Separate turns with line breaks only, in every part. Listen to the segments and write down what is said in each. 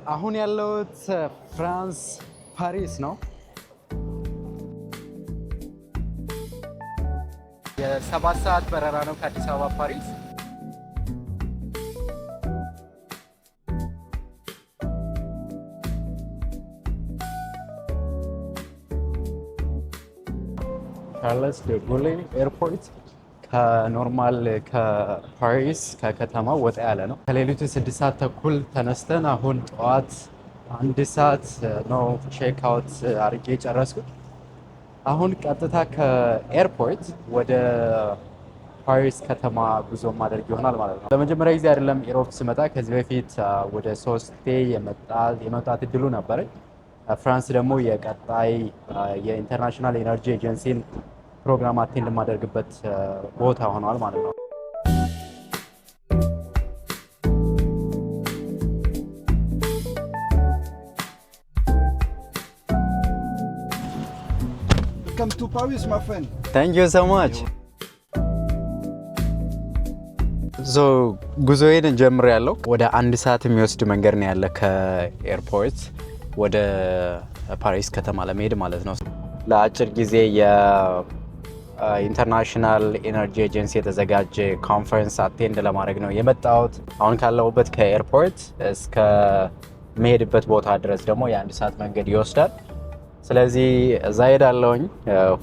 አሁን ያለሁት ፍራንስ ፓሪስ ነው። የ7 ሰዓት በረራ ነው ከአዲስ አበባ ፓሪስ። ቻርለስ ደ ጎሌ ኤርፖርት ከኖርማል ከፓሪስ ከከተማ ወጣ ያለ ነው። ከሌሊቱ 6 ሰዓት ተኩል ተነስተን አሁን ጠዋት 1 ሰዓት ነው ቼክ አውት አድርጌ ጨረስኩት። አሁን ቀጥታ ከኤርፖርት ወደ ፓሪስ ከተማ ጉዞ ማድረግ ይሆናል ማለት ነው። ለመጀመሪያ ጊዜ አይደለም ኢሮፕ ስመጣ፣ ከዚህ በፊት ወደ 3 የመምጣት እድሉ ነበረኝ። ፍራንስ ደግሞ የቀጣይ የኢንተርናሽናል ኤነርጂ ኤጀንሲን ፕሮግራም አቴንድ የማደርግበት ቦታ ሆኗል ማለት ነው።
Welcome to Paris, my friend.
Thank you so much. ጉዞዬን ጀምሬያለሁ። ወደ 1 ሰዓት የሚወስድ መንገድ ነው ያለ ከኤርፖርት ወደ ፓሪስ ከተማ ለመሄድ ማለት ነው። ለአጭር ጊዜ የኢንተርናሽናል ኤነርጂ ኤጀንሲ የተዘጋጀ ኮንፈረንስ አቴንድ ለማድረግ ነው የመጣሁት። አሁን ካለሁበት ከኤርፖርት እስከ መሄድበት ቦታ ድረስ ደግሞ የ1 ሰዓት መንገድ ይወስዳል። ስለዚህ እዛ ሄዳለሁኝ።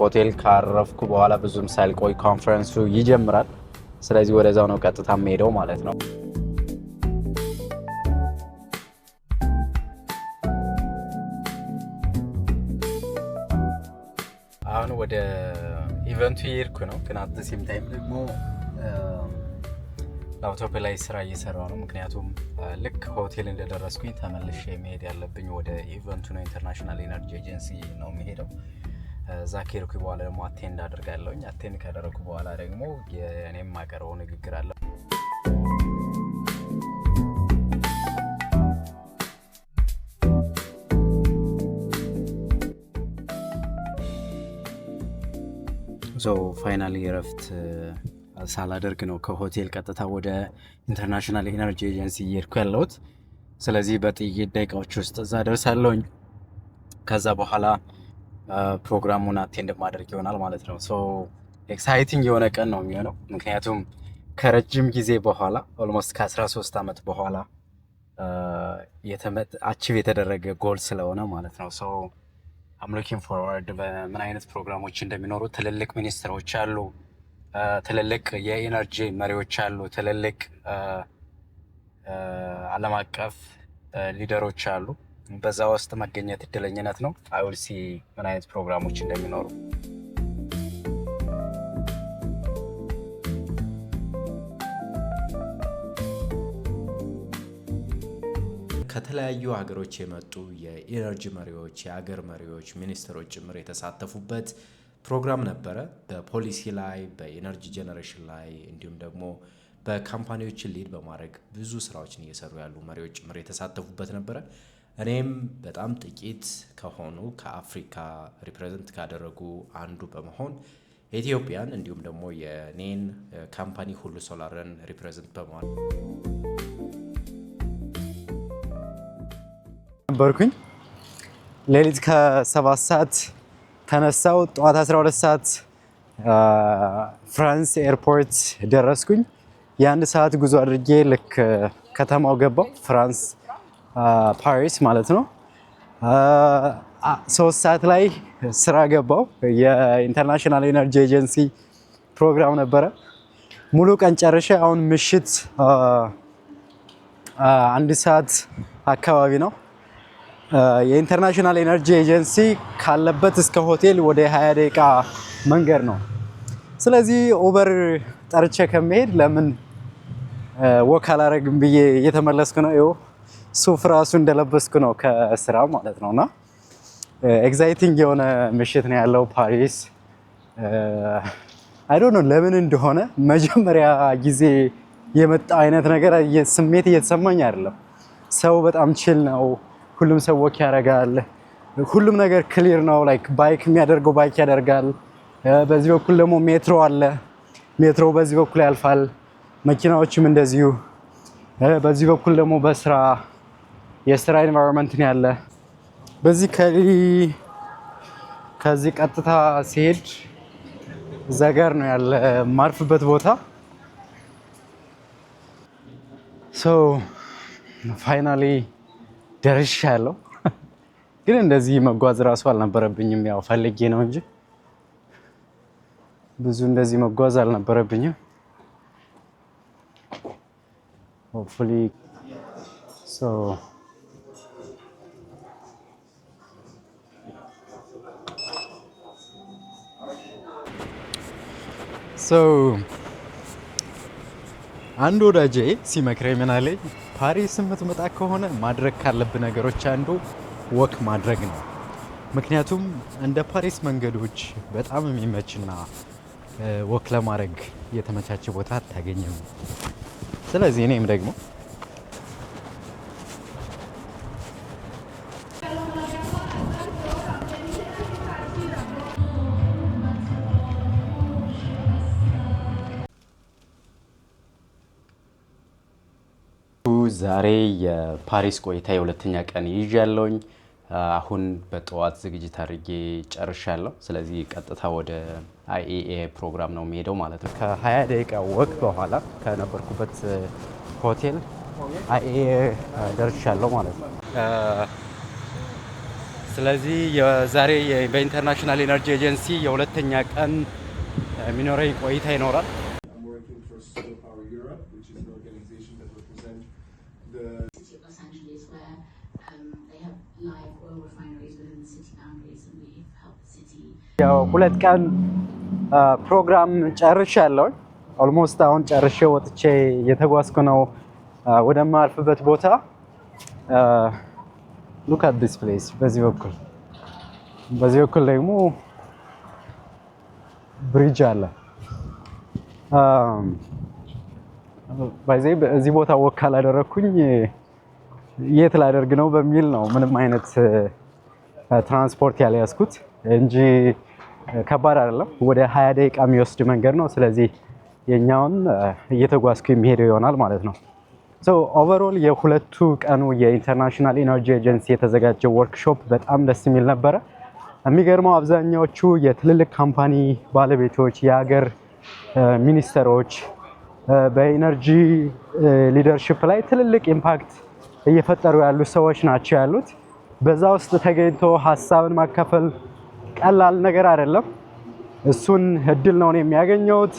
ሆቴል ካረፍኩ በኋላ ብዙም ሳልቆይ ኮንፈረንሱ ይጀምራል። ስለዚህ ወደዛው ነው ቀጥታ የምሄደው ማለት ነው። አሁን ወደ ኢቨንቱ እየሄድኩ ነው፣ ግን አት ዘ ሴም ታይም ደግሞ ላፕቶፕ ላይ ስራ እየሰራሁ ነው። ምክንያቱም ልክ ሆቴል እንደደረስኩኝ ተመልሼ መሄድ ያለብኝ ወደ ኢቨንቱ ነው። ኢንተርናሽናል ኤነርጂ ኤጀንሲ ነው የሚሄደው። እዛ ከሄድኩ በኋላ ደግሞ አቴንድ አደርጋለሁኝ። አቴንድ ካደረኩ በኋላ ደግሞ የእኔም ማቀርበው ንግግር አለ። ፋይናሊ እረፍት ሳላደርግ ነው ከሆቴል ቀጥታ ወደ ኢንተርናሽናል ኤነርጂ ኤጀንሲ እየሄድኩ ያለሁት። ስለዚህ በጥቂት ደቂቃዎች ውስጥ እዛ ደርሳለሁኝ። ከዛ በኋላ ፕሮግራሙን አቴንድ ማድረግ ይሆናል ማለት ነው። ኤክሳይቲንግ የሆነ ቀን ነው የሚሆነው፣ ምክንያቱም ከረጅም ጊዜ በኋላ ኦልሞስት ከ13 ዓመት በኋላ አቺቭ የተደረገ ጎል ስለሆነ ማለት ነው። አም ሉኪንግ ፎርዋርድ በምን አይነት ፕሮግራሞች እንደሚኖሩ። ትልልቅ ሚኒስትሮች አሉ፣ ትልልቅ የኢነርጂ መሪዎች አሉ፣ ትልልቅ ዓለም አቀፍ ሊደሮች አሉ። በዛ ውስጥ መገኘት እድለኝነት ነው። አይ ዊል ሲ ምን አይነት ፕሮግራሞች እንደሚኖሩ። ከተለያዩ ሀገሮች የመጡ የኢነርጂ መሪዎች፣ የሀገር መሪዎች፣ ሚኒስትሮች ጭምር የተሳተፉበት ፕሮግራም ነበረ። በፖሊሲ ላይ፣ በኢነርጂ ጄኔሬሽን ላይ እንዲሁም ደግሞ በካምፓኒዎችን ሊድ በማድረግ ብዙ ስራዎችን እየሰሩ ያሉ መሪዎች ጭምር የተሳተፉበት ነበረ። እኔም በጣም ጥቂት ከሆኑ ከአፍሪካ ሪፕሬዘንት ካደረጉ አንዱ በመሆን ኢትዮጵያን እንዲሁም ደግሞ የኔን ካምፓኒ ሁሉ ሶላርን ሪፕሬዘንት በመሆን ነበርኩኝ። ሌሊት ከ7 ሰዓት ተነሳው ጠዋት 12 ሰዓት ፍራንስ ኤርፖርት ደረስኩኝ። የ1 ሰዓት ጉዞ አድርጌ ልክ ከተማው ገባው፣ ፍራንስ ፓሪስ ማለት ነው። 3 ሰዓት ላይ ስራ ገባው። የኢንተርናሽናል ኤነርጂ ኤጀንሲ ፕሮግራም ነበረ። ሙሉ ቀን ጨርሼ አሁን ምሽት 1 ሰዓት አካባቢ ነው። የኢንተርናሽናል ኤነርጂ ኤጀንሲ ካለበት እስከ ሆቴል ወደ 20 ደቂቃ መንገድ ነው። ስለዚህ ኡበር ጠርቼ ከመሄድ ለምን ወክ አላረግም ብዬ እየተመለስኩ ነው። ይኸው ሱፍ ራሱ እንደለበስኩ ነው ከስራ ማለት ነውና ኤግዛይቲንግ የሆነ ምሽት ነው ያለው ፓሪስ። አይ ዶንት ኖ ለምን እንደሆነ መጀመሪያ ጊዜ የመጣ አይነት ነገር ስሜት እየተሰማኝ አይደለም። ሰው በጣም ቺል ነው። ሁሉም ሰው ወክ ያደርጋል። ሁሉም ነገር ክሊር ነው። ላይክ ባይክ የሚያደርገው ባይክ ያደርጋል። በዚህ በኩል ደግሞ ሜትሮ አለ። ሜትሮ በዚህ በኩል ያልፋል። መኪናዎችም እንደዚሁ። በዚህ በኩል ደግሞ በስራ የስራ ኢንቫይሮንመንት ነው ያለ። በዚህ ከዚህ ቀጥታ ሲሄድ ዘገር ነው ያለ ማርፍበት ቦታ። ሶ ፋይናሊ ደርሻለሁ። ግን እንደዚህ መጓዝ ራሱ አልነበረብኝም። ያው ፈልጌ ነው እንጂ ብዙ እንደዚህ መጓዝ አልነበረብኝም። hopefully so አንድ ወዳጄ ሲመክረኝ ምን አለኝ፣ ፓሪስ የምትመጣ ከሆነ ማድረግ ካለብህ ነገሮች አንዱ ወክ ማድረግ ነው። ምክንያቱም እንደ ፓሪስ መንገዶች በጣም የሚመችና ወክ ለማድረግ የተመቻቸ ቦታ አታገኝም። ስለዚህ እኔም ደግሞ ዛሬ የፓሪስ ቆይታ የሁለተኛ ቀን ይዣለሁኝ። አሁን በጠዋት ዝግጅት አድርጌ ጨርሻለሁ። ስለዚህ ቀጥታ ወደ አይኤኤ ፕሮግራም ነው የሚሄደው ማለት ነው። ከ20 ደቂቃ ወቅ በኋላ ከነበርኩበት ሆቴል አይኤኤ ደርሻለሁ ማለት ነው። ስለዚህ የዛሬ በኢንተርናሽናል ኤነርጂ ኤጀንሲ የሁለተኛ ቀን የሚኖረኝ ቆይታ ይኖራል። ያው ሁለት ቀን ፕሮግራም ጨርሻለሁ። ኦልሞስት አሁን ጨርሼ ወጥቼ እየተጓዝኩ ነው ወደማልፍበት ቦታ። ሉክ አት ዲስ ፕሌስ። በዚህ በኩል ደግሞ ብሪጅ አለ። እዚህ ቦታ ወክ ካላደረኩኝ የት ላደርግ ነው በሚል ነው ምንም አይነት ትራንስፖርት ያልያዝኩት እንጂ ከባድ አይደለም። ወደ 20 ደቂቃ የሚወስድ መንገድ ነው። ስለዚህ የኛውን እየተጓዝኩ የሚሄደው ይሆናል ማለት ነው። ሶ ኦቨርኦል የሁለቱ ቀኑ የኢንተርናሽናል ኤነርጂ ኤጀንሲ የተዘጋጀው ወርክሾፕ በጣም ደስ የሚል ነበረ። የሚገርመው አብዛኛዎቹ የትልልቅ ካምፓኒ ባለቤቶች፣ የሀገር ሚኒስተሮች በኢነርጂ ሊደርሺፕ ላይ ትልልቅ ኢምፓክት እየፈጠሩ ያሉ ሰዎች ናቸው ያሉት። በዛ ውስጥ ተገኝቶ ሀሳብን ማካፈል ቀላል ነገር አይደለም። እሱን እድል ነው የሚያገኘውት።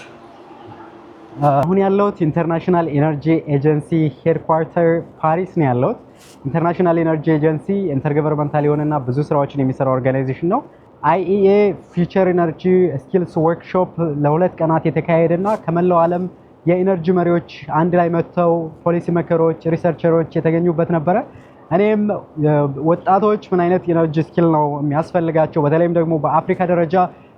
አሁን ያለሁት ኢንተርናሽናል ኤነርጂ ኤጀንሲ ሄድኳርተር ፓሪስ ነው ያለሁት። ኢንተርናሽናል ኤነርጂ ኤጀንሲ ኢንተርገቨርንመንታል የሆነና ብዙ ስራዎችን የሚሰራ ኦርጋናይዜሽን ነው። አይኢኤ ፊውቸር ኤነርጂ ስኪልስ ወርክሾፕ ለሁለት ቀናት የተካሄደና ከመላው ዓለም የኢነርጂ መሪዎች አንድ ላይ መጥተው ፖሊሲ መከሮች፣ ሪሰርቸሮች የተገኙበት ነበረ። እኔም ወጣቶች ምን አይነት ኢነርጂ ስኪል ነው የሚያስፈልጋቸው፣ በተለይም ደግሞ በአፍሪካ ደረጃ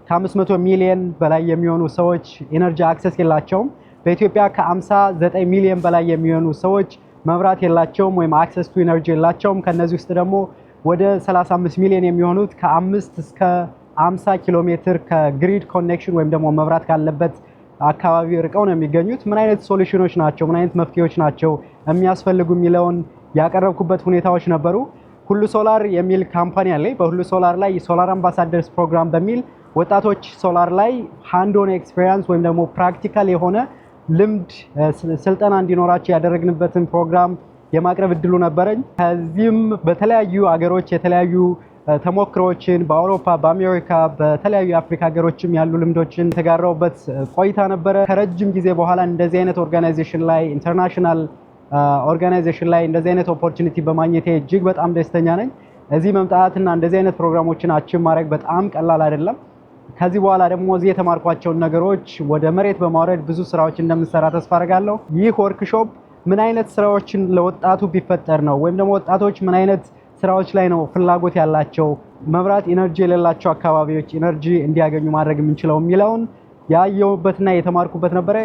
ከ500 ሚሊዮን በላይ የሚሆኑ ሰዎች ኢነርጂ አክሰስ የላቸውም። በኢትዮጵያ ከ59 ሚሊዮን በላይ የሚሆኑ ሰዎች መብራት የላቸውም ወይም አክሰስ ቱ ኢነርጂ የላቸውም። ከነዚህ ውስጥ ደግሞ ወደ 35 ሚሊዮን የሚሆኑት ከ5 እስከ 50 ኪሎ ሜትር ከግሪድ ኮኔክሽን ወይም ደግሞ መብራት ካለበት አካባቢ ርቀው ነው የሚገኙት። ምን አይነት ሶሉሽኖች ናቸው፣ ምን አይነት መፍትሄዎች ናቸው የሚያስፈልጉ የሚለውን ያቀረብኩበት ሁኔታዎች ነበሩ። ሁሉ ሶላር የሚል ካምፓኒ አለ። በሁሉ ሶላር ላይ ሶላር አምባሳደርስ ፕሮግራም በሚል ወጣቶች ሶላር ላይ ሃንድ ኦን ኤክስፒሪየንስ ወይም ደግሞ ፕራክቲካል የሆነ ልምድ ስልጠና እንዲኖራቸው ያደረግንበትን ፕሮግራም የማቅረብ እድሉ ነበረኝ። ከዚህም በተለያዩ አገሮች የተለያዩ ተሞክሮችን በአውሮፓ፣ በአሜሪካ፣ በተለያዩ የአፍሪካ ሀገሮችም ያሉ ልምዶችን የተጋራውበት ቆይታ ነበረ። ከረጅም ጊዜ በኋላ እንደዚህ አይነት ኦርጋናይዜሽን ላይ ኢንተርናሽናል ኦርጋናይዜሽን ላይ እንደዚህ አይነት ኦፖርቹኒቲ በማግኘቴ እጅግ በጣም ደስተኛ ነኝ። እዚህ መምጣትና እንደዚህ አይነት ፕሮግራሞችን አቺቭ ማድረግ በጣም ቀላል አይደለም። ከዚህ በኋላ ደግሞ እዚህ የተማርኳቸውን ነገሮች ወደ መሬት በማውረድ ብዙ ስራዎች እንደምንሰራ ተስፋ አደርጋለሁ። ይህ ወርክሾፕ ምን አይነት ስራዎችን ለወጣቱ ቢፈጠር ነው ወይም ደግሞ ወጣቶች ምን አይነት ስራዎች ላይ ነው ፍላጎት ያላቸው፣ መብራት ኢነርጂ የሌላቸው አካባቢዎች ኢነርጂ እንዲያገኙ ማድረግ የምንችለው የሚለውን ያየሁበትና የተማርኩበት ነበረ።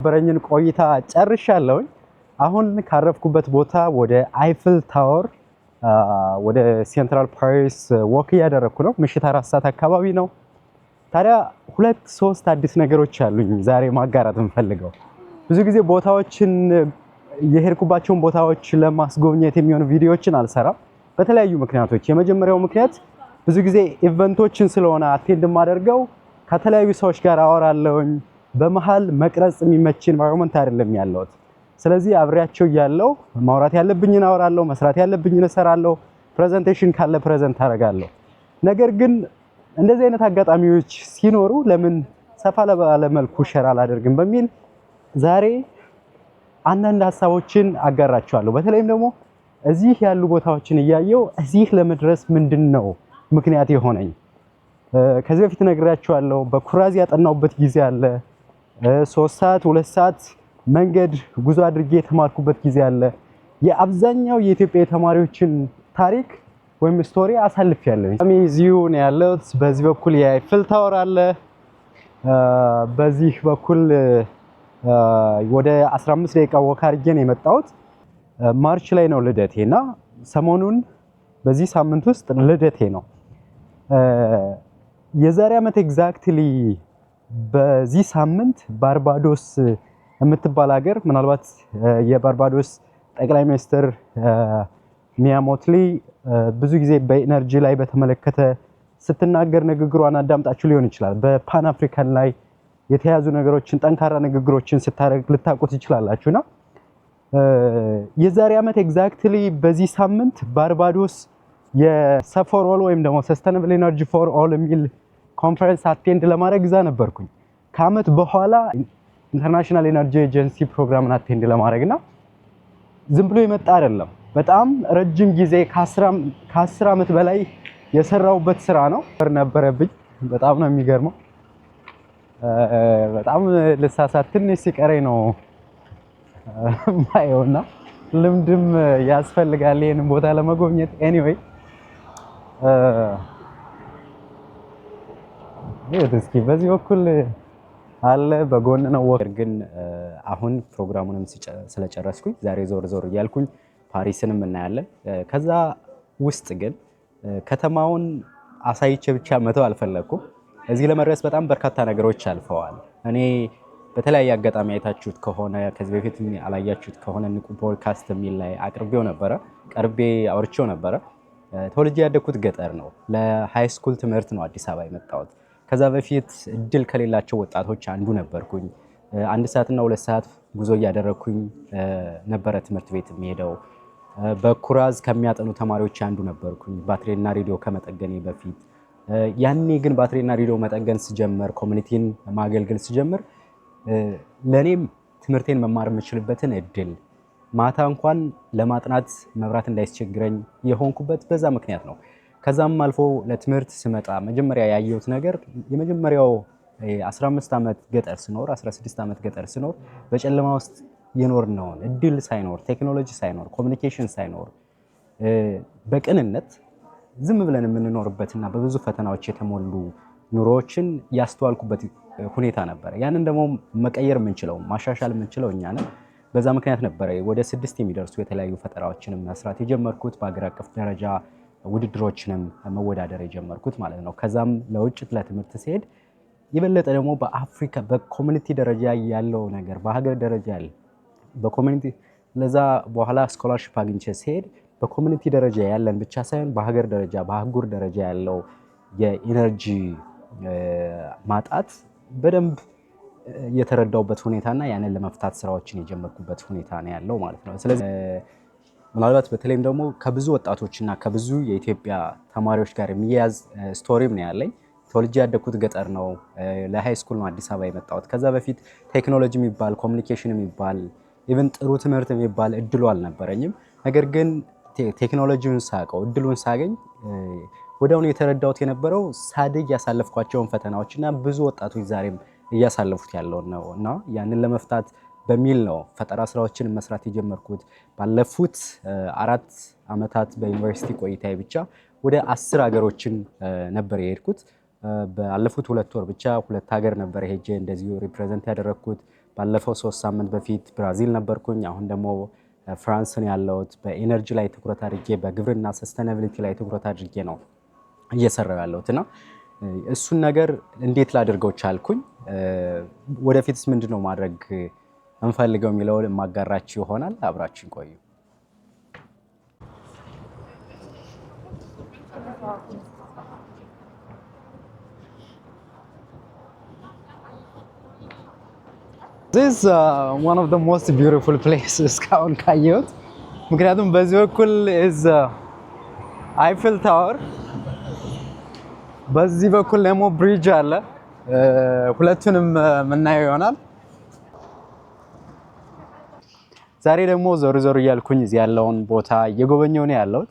በረኝን ቆይታ ጨርሻለሁ። አሁን ካረፍኩበት ቦታ ወደ አይፍል ታወር ወደ ሴንትራል ፓሪስ ወክ እያደረኩ ነው። ምሽት 4 ሰዓት አካባቢ ነው። ታዲያ 2-3 አዲስ ነገሮች አሉኝ ዛሬ ማጋራት የምፈልገው። ብዙ ጊዜ ቦታዎችን የሄድኩባቸውን ቦታዎች ለማስጎብኘት የሚሆኑ ቪዲዮዎችን አልሰራም በተለያዩ ምክንያቶች። የመጀመሪያው ምክንያት ብዙ ጊዜ ኢቨንቶችን ስለሆነ አቴንድ የማደርገው ከተለያዩ ሰዎች ጋር አወራለሁኝ። በመሃል መቅረጽ የሚመች ኢንቫይሮንመንት አይደለም ያለሁት። ስለዚህ አብሬያቸው እያለሁ ማውራት ያለብኝን አወራለሁ፣ መስራት ያለብኝን እሰራለሁ፣ ፕሬዘንቴሽን ካለ ፕሬዘንት አደርጋለሁ። ነገር ግን እንደዚህ አይነት አጋጣሚዎች ሲኖሩ ለምን ሰፋ ባለ መልኩ ሼር አላደርግም በሚል ዛሬ አንዳንድ ሀሳቦችን አጋራቸዋለሁ። በተለይም ደግሞ እዚህ ያሉ ቦታዎችን እያየው እዚህ ለመድረስ ምንድነው ምክንያት የሆነኝ? ከዚህ በፊት ነግራቸዋለሁ። በኩራዝ ያጠናውበት ጊዜ አለ። 3 ሰዓት 2 ሰዓት መንገድ ጉዞ አድርጌ የተማርኩበት ጊዜ አለ። የአብዛኛው የኢትዮጵያ ተማሪዎችን ታሪክ ወይም ስቶሪ አሳልፌያለሁ። እዚሁ ነው ያለሁት። በዚህ በኩል የአይፍል ታወር አለ። በዚህ በኩል ወደ 15 ደቂቃ ወክ አድርጌ ነው የመጣሁት። ማርች ላይ ነው ልደቴና ሰሞኑን በዚህ ሳምንት ውስጥ ልደቴ ነው። የዛሬ ዓመት ኤግዛክትሊ በዚህ ሳምንት ባርባዶስ የምትባል ሀገር ምናልባት የባርባዶስ ጠቅላይ ሚኒስትር ሚያ ሞትሊ ብዙ ጊዜ በኢነርጂ ላይ በተመለከተ ስትናገር ንግግሯን አዳምጣችሁ ሊሆን ይችላል። በፓን አፍሪካን ላይ የተያዙ ነገሮችን ጠንካራ ንግግሮችን ስታደርግ ልታውቁት ይችላላችሁና የዛሬ ዓመት ኤግዛክትሊ በዚህ ሳምንት ባርባዶስ የሰፎር ኦል ወይም ደግሞ ሰስተነብል ኤነርጂ ፎር ኦል የሚል ኮንፈረንስ አቴንድ ለማድረግ እዛ ነበርኩኝ። ከዓመት በኋላ ኢንተርናሽናል ኤነርጂ ኤጀንሲ ፕሮግራምን አቴንድ ለማድረግና ዝም ብሎ የመጣ አይደለም። በጣም ረጅም ጊዜ ከ10 ዓመት በላይ የሰራውበት ስራ ነው ነበረብኝ። በጣም ነው የሚገርመው። በጣም ልሳሳት ትንሽ ሲቀረኝ ነው ማየውና ልምድም ያስፈልጋል ይሄንን ቦታ ለመጎብኘት። ኤኒዌይ እስኪ በዚህ በኩል አለ በጎን ነው ወር። ግን አሁን ፕሮግራሙንም ስለጨረስኩኝ ዛሬ ዞር ዞር እያልኩኝ ፓሪስንም እናያለን። ከዛ ውስጥ ግን ከተማውን አሳይቼ ብቻ መተው አልፈለኩም። እዚህ ለመድረስ በጣም በርካታ ነገሮች አልፈዋል። እኔ በተለያየ አጋጣሚ አይታችሁት ከሆነ ከዚህ በፊት አላያችሁት ከሆነ ንቁ ፖድካስት የሚል ላይ ቀርቤ አውርቼው ነበረ። ተወልጄ ያደግኩት ገጠር ነው። ለሃይ ስኩል ትምህርት ነው አዲስ አበባ የመጣሁት። ከዛ በፊት እድል ከሌላቸው ወጣቶች አንዱ ነበርኩኝ። 1 ሰዓትና 2 ሰዓት ጉዞ እያደረግኩኝ ነበረ ትምህርት ቤት የሚሄደው። በኩራዝ ከሚያጠኑ ተማሪዎች አንዱ ነበርኩኝ ባትሪና ሬዲዮ ከመጠገኔ በፊት። ያኔ ግን ባትሪና ሬዲዮ መጠገን ስጀምር፣ ኮሚኒቲን ማገልገል ስጀምር ለኔም ትምህርቴን መማር የምችልበትን እድል ማታ እንኳን ለማጥናት መብራት እንዳይስቸግረኝ የሆንኩበት በዛ ምክንያት ነው። ከዛም አልፎ ለትምህርት ስመጣ መጀመሪያ ያየሁት ነገር የመጀመሪያው 15 ዓመት ገጠር ስኖር 16 ዓመት ገጠር ስኖር በጨለማ ውስጥ የኖርነውን እድል ሳይኖር ቴክኖሎጂ ሳይኖር ኮሚኒኬሽን ሳይኖር በቅንነት ዝም ብለን የምንኖርበትና በብዙ ፈተናዎች የተሞሉ ኑሮዎችን ያስተዋልኩበት ሁኔታ ነበረ። ያንን ደግሞ መቀየር የምንችለው ማሻሻል የምንችለው እኛ ነን። በዛ ምክንያት ነበረ ወደ 6 የሚደርሱ የተለያዩ ፈጠራዎችንም መስራት የጀመርኩት፣ በአገር አቀፍ ደረጃ ውድድሮችንም መወዳደር የጀመርኩት ማለት ነው። ከዛም ለውጭ ለትምህርት ሲሄድ የበለጠ ደግሞ በአፍሪካ በኮሚኒቲ ደረጃ ያለው ነገር በሀገር ደረጃ ያለ በኮሚኒቲ ለዛ በኋላ ስኮላርሺፕ አግኝቼ ሲሄድ በኮሚኒቲ ደረጃ ያለን ብቻ ሳይሆን በሀገር ደረጃ በአህጉር ደረጃ ያለው የኢነርጂ ማጣት በደንብ የተረዳውበት ሁኔታና ያንን ለመፍታት ስራዎችን የጀመርኩበት ሁኔታ ነው ያለው ማለት ነው። ስለዚህ ምናልባት በተለይም ደግሞ ከብዙ ወጣቶችና ከብዙ የኢትዮጵያ ተማሪዎች ጋር የሚያያዝ ስቶሪም ነው ያለኝ። ተወልጄ ያደግኩት ገጠር ነው። ለሃይ ስኩል ነው አዲስ አበባ የመጣሁት። ከዛ በፊት ቴክኖሎጂ የሚባል ኮሚኒኬሽን የሚባል ኢቭን ጥሩ ትምህርት የሚባል እድሉ አልነበረኝም። ነገር ግን ቴክኖሎጂውን ሳቀው እድሉን ሳገኝ ወዲያውኑ የተረዳሁት የነበረው ሳድግ ያሳለፍኳቸውን ፈተናዎችና ብዙ ወጣቶች ዛሬም እያሳለፉት ያለው ነው እና ያንን ለመፍታት በሚል ነው ፈጠራ ስራዎችን መስራት የጀመርኩት። ባለፉት 4 ዓመታት በዩኒቨርሲቲ ቆይታዬ ብቻ ወደ 10 ሀገሮችን ነበር የሄድኩት። ባለፉት 2 ወር ብቻ 2 ሀገር ነበር ሄጄ እንደዚሁ ሪፕሬዘንት ያደረግኩት። ባለፈው 3 ሳምንት በፊት ብራዚል ነበርኩኝ። አሁን ደግሞ ፍራንስን ያለሁት በኢነርጂ ላይ ትኩረት አድርጌ በግብርና ሰስተናቢሊቲ ላይ ትኩረት አድርጌ ነው እየሰራው ያለሁት እና እሱን ነገር እንዴት ላደርገው ቻልኩኝ፣ ወደፊትስ ምንድነው ማድረግ እንፈልገው የሚለው ማጋራችሁ ይሆናል። አብራችን ቆዩ። This is one of the most beautiful places እስካሁን ካየሁት። ምክንያቱም በዚህ በኩል is Eiffel Tower፣ በዚህ በኩል ደግሞ ብሪጅ አለ። ሁለቱንም የምናየው ይሆናል። ዛሬ ደግሞ ዞር ዞር እያልኩኝ እዚህ ያለውን ቦታ እየጎበኘሁ ነው ያለሁት።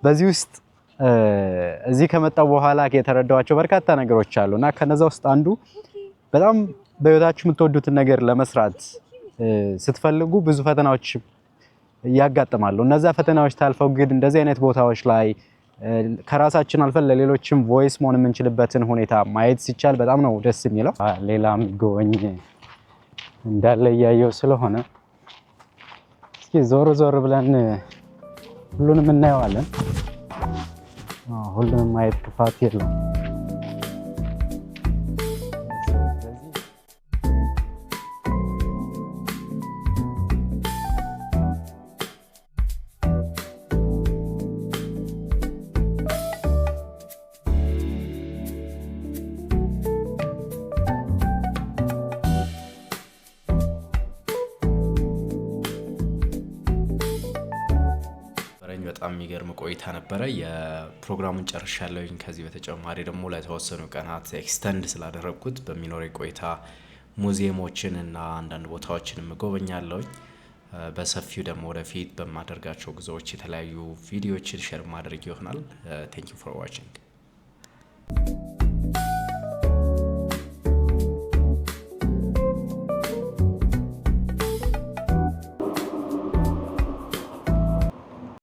በዚህ ውስጥ እዚህ ከመጣሁ በኋላ የተረዳኋቸው በርካታ ነገሮች አሉ እና ከነዛ ውስጥ አንዱ በጣም በህይወታችሁ የምትወዱትን ነገር ለመስራት ስትፈልጉ ብዙ ፈተናዎች ያጋጥማሉ። እነዛ ፈተናዎች ታልፈው ግን እንደዚህ አይነት ቦታዎች ላይ ከራሳችን አልፈን ለሌሎችም ቮይስ መሆን የምንችልበትን ሁኔታ ማየት ሲቻል በጣም ነው ደስ የሚለው። ሌላም ጎኝ እንዳለ እያየው ስለሆነ እስኪ ዞር ዞር ብለን ሁሉንም እናየዋለን። ሁሉንም ማየት ክፋት የለውም። በጣም የሚገርም ቆይታ ነበረ። የፕሮግራሙን ጨርሻለሁኝ። ከዚህ በተጨማሪ ደግሞ ለተወሰኑ ቀናት ኤክስተንድ ስላደረግኩት በሚኖረኝ ቆይታ ሙዚየሞችን እና አንዳንድ ቦታዎችን እጎበኛለሁኝ። በሰፊው ደግሞ ወደፊት በማደርጋቸው ጉዞዎች የተለያዩ ቪዲዮዎችን ሼር ማድረግ ይሆናል። ቴንክ ዩ ፎር ዋቺንግ።